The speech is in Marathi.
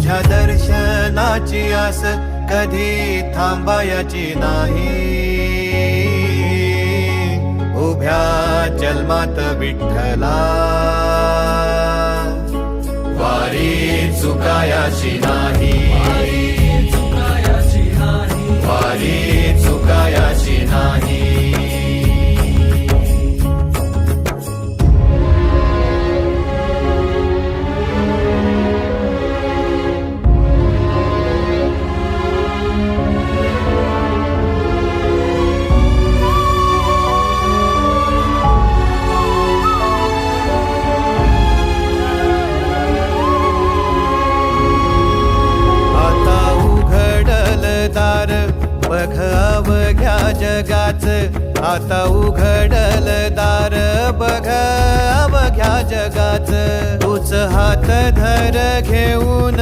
तुझ्या दर्शनाची आस कधी थांबायची नाही. उभ्या जन्मात विठ्ठला वारी चुकायाची नाही. वारी चुकायाची नाही. दार बघ अवघ्या जगाच. आता उघडल दार बघ अवघ्या जगाच. तूच हात धर घेऊन